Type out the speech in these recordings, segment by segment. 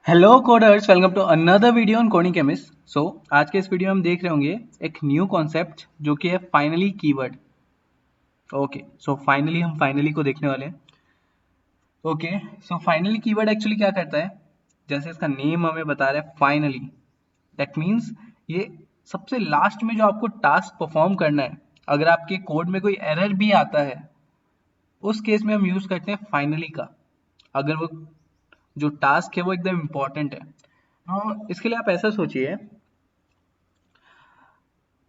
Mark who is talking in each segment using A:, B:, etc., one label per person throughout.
A: Hello coders, welcome to another video on coding chemist. आज के इस वीडियो में हम देख रहे होंगे एक न्यू कॉन्सेप्ट जो कि है फाइनली कीवर्ड। फाइनली हम फाइनली को देखने वाले हैं। फाइनली कीवर्ड एक्चुअली क्या करता है, जैसे इसका नेम हमें बता रहा है फाइनली। दैट मीन्स ये सबसे लास्ट में जो आपको टास्क परफॉर्म करना है, अगर आपके कोड में कोई एरर भी आता है उस केस में हम यूज करते हैं फाइनली का, अगर वो जो टास्क है वो एकदम इम्पोर्टेंट है। इसके लिए आप ऐसा सोचिए,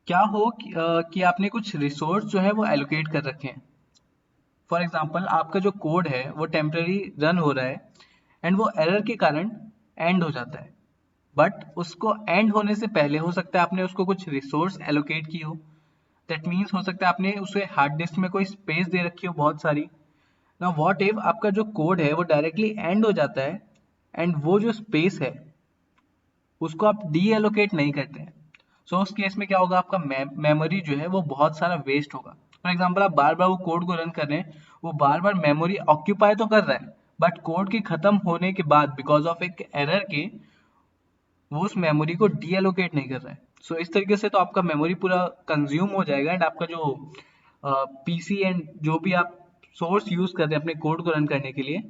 A: क्या हो कि आपने कुछ रिसोर्स जो है वो एलोकेट कर रखे हैं। फॉर एग्जांपल आपका जो कोड है वो टेम्पररी रन हो रहा है एंड वो एरर के कारण एंड हो जाता है, बट उसको एंड होने से पहले हो सकता है आपने उसको कुछ रिसोर्स एलोकेट की हो। दैट मीन्स हो सकता है आपने उसे हार्ड डिस्क में कोई स्पेस दे रखी हो बहुत सारी। ना व्हाट इफ आपका जो कोड है वो डायरेक्टली एंड हो जाता है एंड वो जो स्पेस है उसको आप डी एलोकेट नहीं करते हैं। उस केस में क्या होगा, आपका मेमोरी जो है वो बहुत सारा वेस्ट होगा। फॉर एग्जाम्पल आप बार बार वो कोड को रन कर रहे हैं, वो बार बार मेमोरी ऑक्यूपाई तो कर रहा है, बट कोड के खत्म होने के बाद बिकॉज ऑफ एक एरर के वो उस मेमोरी को डी एलोकेट नहीं कर रहा है। इस तरीके से तो आपका मेमोरी पूरा कंज्यूम हो जाएगा एंड आपका जो पीसी एंड जो भी आप सोर्स यूज कर रहे हैं अपने कोड को रन करने के लिए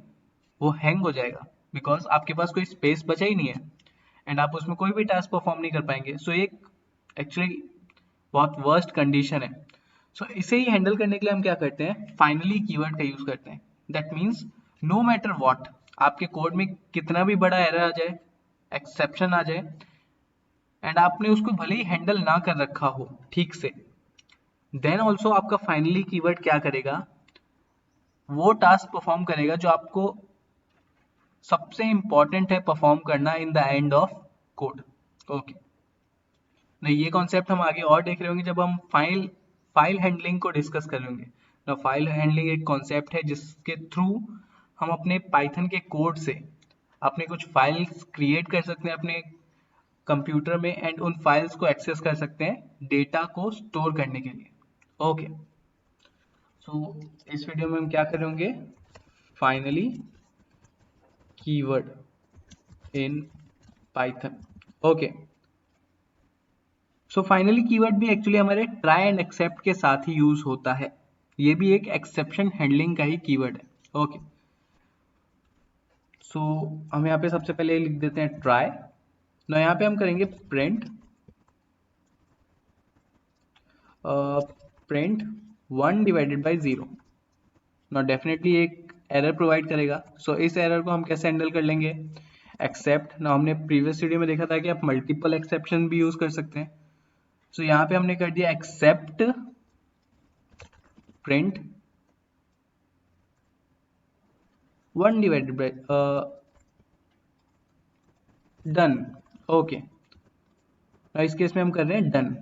A: वो हैंग हो जाएगा, बिकॉज आपके पास कोई स्पेस बचा ही नहीं है एंड आप उसमें कोई भी टास्क परफॉर्म नहीं कर पाएंगे। ये एक्चुअली बहुत वर्स्ट कंडीशन है। इसे ही हैंडल करने के लिए हम क्या करते हैं, फाइनली कीवर्ड का यूज करते हैं। That means no matter what, आपके कोड में कितना भी बड़ा एरर आ जाए, एक्सेप्शन आ जाए एंड आपने उसको भले ही हैंडल ना कर रखा हो ठीक से, देन ऑल्सो आपका फाइनली कीवर्ड क्या करेगा, वो टास्क परफॉर्म करेगा जो आपको सबसे इंपॉर्टेंट है परफॉर्म करना in the end of code. Okay, नहीं ये कॉन्सेप्ट हम आगे और देख रहे होंगे जब हम फाइल हैंडलिंग को डिस्कस कर रहे होंगे। ना फाइल हैंडलिंग एक कॉन्सेप्ट है जिसके थ्रू हम अपने पाइथन के कोड से अपने कुछ फाइल्स क्रिएट कर सकते हैं अपने कंप्यूटर में एंड उन फाइल्स को एक्सेस कर सकते हैं डेटा को स्टोर करने के लिए। ओके, इस वीडियो में हम क्या कर रहे होंगे, finally keyword in Python. Okay, finally keyword भी एक्चुअली हमारे ट्राई एंड एक्सेप्ट के साथ ही यूज होता है। ये भी एक एक्सेप्शन हैंडलिंग का ही कीवर्ड है। ओके, हम यहाँ पे सबसे पहले लिख देते हैं ट्राई। ना यहाँ पे हम करेंगे प्रिंट प्रिंट 1/0। ना डेफिनेटली एक एरर प्रोवाइड करेगा। इस एरर को हम कैसे हैंडल कर लेंगे, एक्सेप्ट। ना हमने प्रीवियस वीडियो में देखा था कि आप मल्टीपल एक्सेप्शन भी यूज कर सकते हैं। यहाँ पे हमने कर दिया एक्सेप्ट प्रिंट 1/, डन। ओके, इस केस में हम कर रहे हैं डन।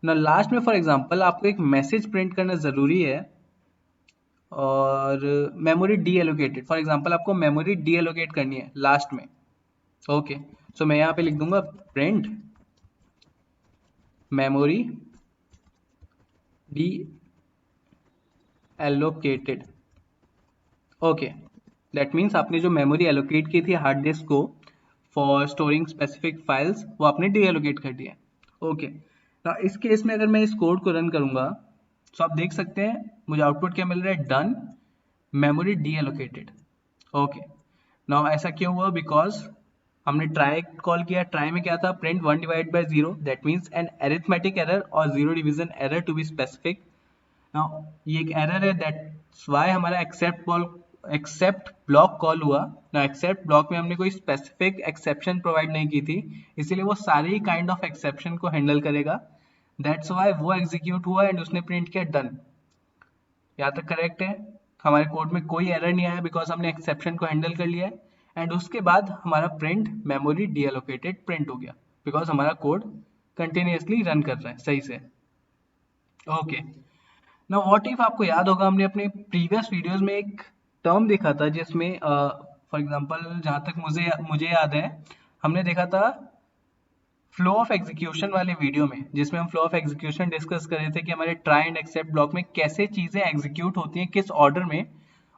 A: ना लास्ट में फॉर एग्जांपल आपको एक मैसेज प्रिंट करना जरूरी है और memory D allocated, for example आपको मेमोरी डी एलोकेट करनी है लास्ट में। ओके, मैं यहाँ पे लिख दूंगा print memory deallocated. Okay, that means आपने जो मेमोरी एलोकेट की थी हार्ड डिस्क को फॉर स्टोरिंग स्पेसिफिक फाइल्स वो आपने डी एलोकेट कर दिया। ओके, ना इस केस में अगर मैं इस कोड को रन करूंगा तो आप देख सकते हैं मुझे आउटपुट क्या मिल रहा है, done memory deallocated. Okay, now ऐसा क्यों हुआ, बिकॉज हमने ट्राई कॉल किया। ट्राई में क्या था, print 1/0, that means an arithmetic error और zero division error to be specific. Now ये एक एरर है, दैट्स व्हाई हमारा एक्सेप्ट ब्लॉक कॉल हुआ ना। एक्सेप्ट ब्लॉक में हमने कोई स्पेसिफिक एक्सेप्शन प्रोवाइड नहीं की थी, इसीलिए वो सारे काइंड ऑफ एक्सेप्शन को हैंडल करेगा। दैट्स व्हाई वो एग्जीक्यूट हुआ एंड उसने प्रिंट किया डन। यहाँ तक करेक्ट है, हमारे कोड में कोई एरर नहीं आया बिकॉज हमने एक्सेप्शन को हैंडल कर लिया है एंड उसके बाद हमारा print memory D allocated print हो गया बिकॉज हमारा कोड कंटिन्यूसली रन कर रहा है सही से। ओके, ना व्हाट इफ आपको याद होगा हमने अपने प्रीवियस वीडियोस में एक टर्म देखा था जिसमें फॉर एग्जांपल जहां तक मुझे याद है हमने देखा था फ्लो ऑफ एग्जीक्यूशन वाले वीडियो में, जिसमें हम फ्लो ऑफ एग्जीक्यूशन डिस्कस कर रहे थे कि हमारे ट्राई एंड एक्सेप्ट ब्लॉक में कैसे चीजें एग्जीक्यूट होती हैं, किस ऑर्डर में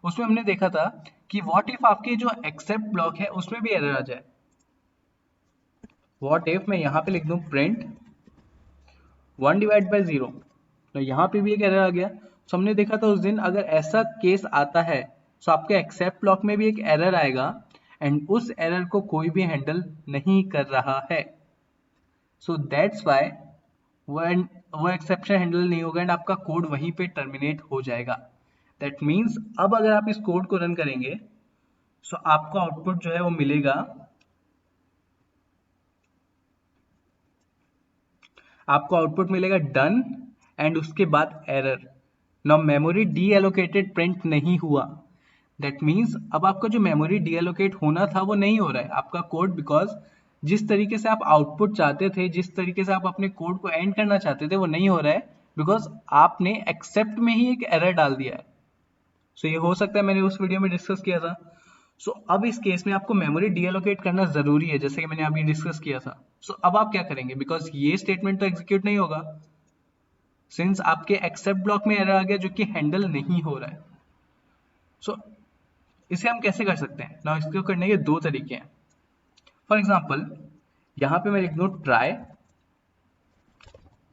A: उसमें हमने देखा था कि व्हाट इफ आपके जो एक्सेप्ट ब्लॉक है उसमें भी एरर आ जाए। व्हाट इफ मैं यहाँ पे लिख दूं प्रिंट 1/0, तो यहाँ पे भी एक एरर आ गया। तो हमने देखा था उस दिन अगर ऐसा केस आता है तो आपके एक्सेप्ट ब्लॉक में भी एक एरर आएगा एंड उस एरर को कोई भी हैंडल नहीं कर रहा है। सो दैट्स वाई वो एक्सेप्शन हैंडल नहीं होगा एंड आपका कोड वहीं पे टर्मिनेट हो जाएगा। दैट मीन्स अब अगर आप इस कोड को रन करेंगे सो आपको आउटपुट जो है वो मिलेगा, आपको आउटपुट मिलेगा डन एंड उसके बाद error. Now memory D allocated print नहीं हुआ। दैट मीन्स अब आपका जो मेमोरी डी एलोकेट होना था वो नहीं हो रहा है आपका कोड, बिकॉज जिस तरीके से आप आउटपुट चाहते थे, जिस तरीके से आप अपने कोड को एंड करना चाहते थे वो नहीं हो रहा है, बिकॉज आपने एक्सेप्ट में ही एक एरर डाल दिया है। सो ये हो सकता है मैंने उस वीडियो में डिस्कस किया था। सो अब इस केस में आपको मेमोरी डीएलोकेट करना जरूरी है, जैसे कि मैंने अभी डिस्कस किया था। सो अब आप क्या करेंगे, बिकॉज ये स्टेटमेंट तो एग्जीक्यूट नहीं होगा सिंस आपके एक्सेप्ट ब्लॉक में एरर आ गया जो कि हैंडल नहीं हो रहा है। सो इसे हम कैसे कर सकते हैं ना, इसको करने के दो तरीके हैं। फॉर एग्जाम्पल यहां पे मैं लिख दूं try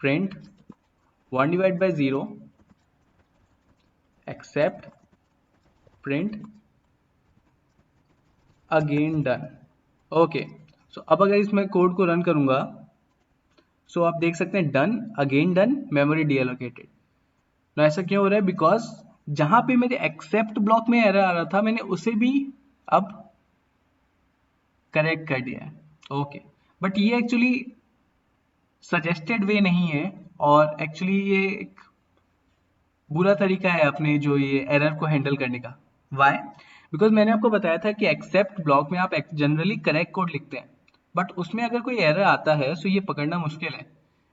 A: print 1/0 except print again done. Okay, so अब अगर इसमें कोड को रन करूंगा सो आप देख सकते हैं डन अगेन डन मेमोरी डीएलोकेटेड। ना ऐसा क्यों हो रहा है, बिकॉज जहां पे मेरे एक्सेप्ट ब्लॉक में एरर आ रहा था मैंने उसे भी अब करेक्ट कर दिया है। ओके, बट ये एक्चुअली सजेस्टेड वे नहीं है और एक्चुअली ये एक बुरा तरीका है अपने जो ये एरर को हैंडल करने का। वाई? बिकॉज मैंने आपको बताया था कि एक्सेप्ट ब्लॉक में आप जनरली करेक्ट कोड लिखते हैं, बट उसमें अगर कोई एरर आता है तो ये पकड़ना मुश्किल है।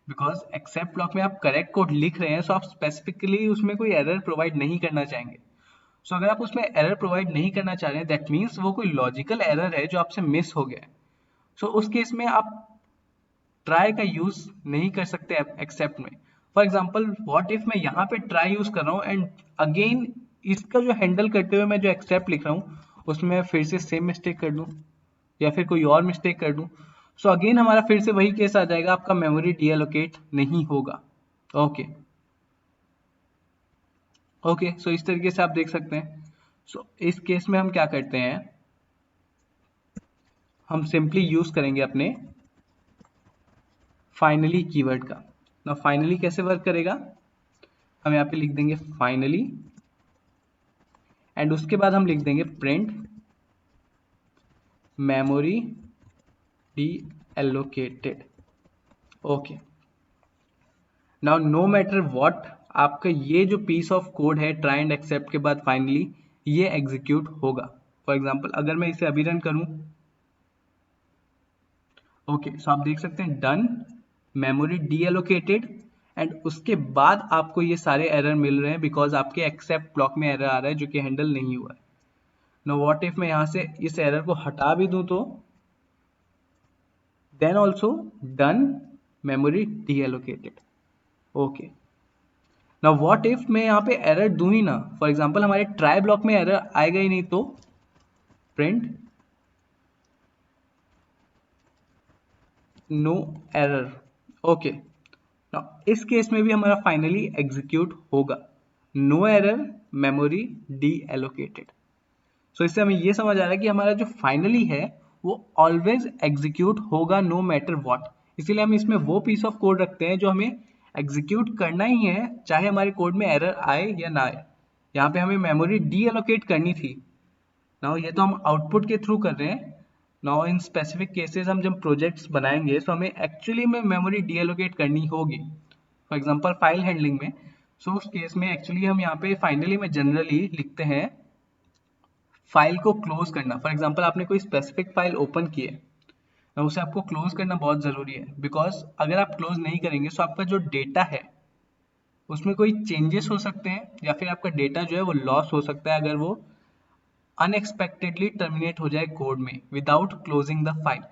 A: बिकॉज एक्सेप्ट ब्लॉक में आप करेक्ट कोड लिख रहे हैं तो आप स्पेसिफिकली उसमें कोई एरर प्रोवाइड नहीं करना चाहेंगे। सो अगर आप उसमें एरर प्रोवाइड नहीं करना चाह रहे हैं दैट मीन्स वो कोई लॉजिकल एरर है जो आपसे मिस हो गया है। सो उस केस में आप ट्राई का यूज नहीं कर सकते एक्सेप्ट में। फॉर एग्जाम्पल व्हाट इफ मैं यहाँ पे ट्राई यूज कर रहा हूँ एंड अगेन इसका जो हैंडल करते हुए मैं जो एक्सेप्ट लिख रहा हूँ उसमें फिर से सेम मिस्टेक कर दूं या फिर कोई और मिस्टेक कर दूं, सो अगेन हमारा फिर से वही केस आ जाएगा, आपका मेमोरी डीएलोकेट नहीं होगा। ओके ओके, सो इस तरीके से आप देख सकते हैं। सो इस केस में हम क्या करते हैं, हम सिंपली यूज करेंगे अपने फाइनली कीवर्ड का। ना फाइनली कैसे वर्क करेगा, हम यहाँ पे लिख देंगे फाइनली एंड उसके बाद हम लिख देंगे print memory deallocated. Okay, now no matter what आपका ये जो पीस ऑफ कोड है ट्राई एंड एक्सेप्ट के बाद फाइनली ये एग्जीक्यूट होगा। फॉर एग्जांपल अगर मैं इसे अभी रन करूं, ओके, सो आप देख सकते हैं डन मेमोरी डीएलोकेटेड एंड उसके बाद आपको ये सारे एरर मिल रहे हैं बिकॉज आपके एक्सेप्ट ब्लॉक में एरर आ रहा है जो कि हैंडल नहीं हुआ है। नो व्हाट इफ मैं यहां से इस एरर को हटा भी दूं तो then also done memory deallocated. Okay, now what if मैं यहाँ पे एरर दूं ही ना, फॉर एग्जांपल हमारे ट्राई ब्लॉक में एरर आएगा ही नहीं तो print no error. Okay, now इस केस में भी हमारा फाइनली एग्जीक्यूट होगा no error memory deallocated. So इससे हमें ये समझ आ रहा है कि हमारा जो फाइनली है वो ऑलवेज एग्जीक्यूट होगा नो मैटर व्हाट। इसीलिए हम इसमें वो पीस ऑफ कोड रखते हैं जो हमें एग्जीक्यूट करना ही है चाहे हमारे कोड में एरर आए या ना आए। यहाँ पे हमें मेमोरी डी एलोकेट करनी थी। नाउ ये तो हम आउटपुट के थ्रू कर रहे हैं। नाउ इन स्पेसिफिक केसेस हम जब प्रोजेक्ट्स बनाएंगे तो हमें एक्चुअली में मेमोरी डी एलोकेट करनी होगी। फॉर एग्जांपल फाइल हैंडलिंग में, सो उस केस में एक्चुअली हम यहाँ पे फाइनली में जनरली लिखते हैं फाइल को क्लोज करना। फॉर एग्जांपल आपने कोई स्पेसिफिक फाइल ओपन की है तो उसे आपको क्लोज करना बहुत ज़रूरी है, बिकॉज अगर आप क्लोज नहीं करेंगे तो आपका जो डेटा है उसमें कोई चेंजेस हो सकते हैं या फिर आपका डेटा जो है वो लॉस हो सकता है अगर वो अनएक्सपेक्टेडली टर्मिनेट हो जाए कोड में विदाउट क्लोजिंग द फाइल।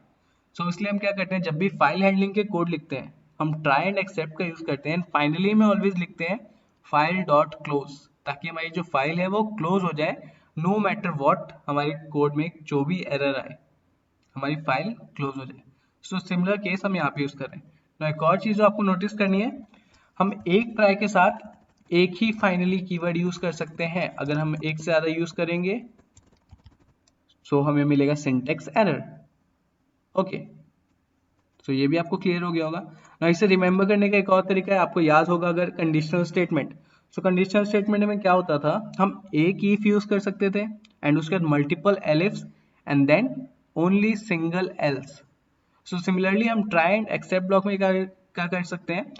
A: सो इसलिए हम क्या करते हैं, जब भी फाइल हैंडलिंग के कोड लिखते हैं हम ट्राई एंड एक्सेप्ट का यूज करते हैं, फाइनली में ऑलवेज लिखते हैं फाइल डॉट क्लोज, ताकि हमारी जो फाइल है वो क्लोज हो जाए नो मैटर व्हाट हमारे कोड में जो भी एरर आए हमारी फाइल क्लोज हो जाए। सो सिमिलर केस हम यहाँ पे यूज कर रहे हैं। तो एक और चीज जो आपको नोटिस करनी है, हम एक ट्राई के साथ एक ही फाइनली कीवर्ड यूज कर सकते हैं। अगर हम एक से ज्यादा यूज करेंगे सो हमें मिलेगा सिंटेक्स एरर। ओके, तो ये भी आपको क्लियर हो गया होगा ना। इसे रिमेंबर करने का एक और तरीका है, आपको याद होगा अगर कंडीशनल स्टेटमेंट। सो कंडीशनल स्टेटमेंट में क्या होता था, हम एक इफ यूज कर सकते थे एंड उसके बाद multiple elifs and then only single else. So similarly हम ट्राई एंड एक्सेप्ट ब्लॉक में क्या कर सकते हैं,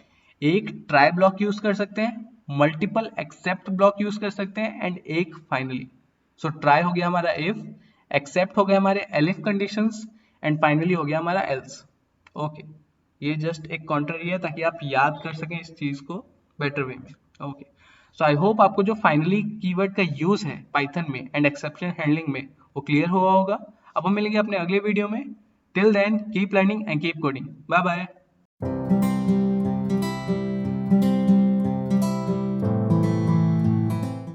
A: एक ट्राई ब्लॉक यूज कर सकते हैं, मल्टीपल एक्सेप्ट ब्लॉक यूज कर सकते हैं एंड एक फाइनली। सो ट्राई हो गया हमारा इफ, एक्सेप्ट हो गया हमारे एलिफ कंडीशंस एंड फाइनली हो गया हमारा एल्स। ओके, ये जस्ट एक कॉन्ट्ररी है ताकि आप याद कर सकें इस चीज को बेटर वे में। ओके, सो आई होप आपको जो फाइनली कीवर्ड का यूज है पाइथन में एंड एक्सेप्शन हैंडलिंग में वो क्लियर हुआ होगा। अब हम मिलेंगे अपने अगले वीडियो में। Till then keep learning and keep coding. Bye bye.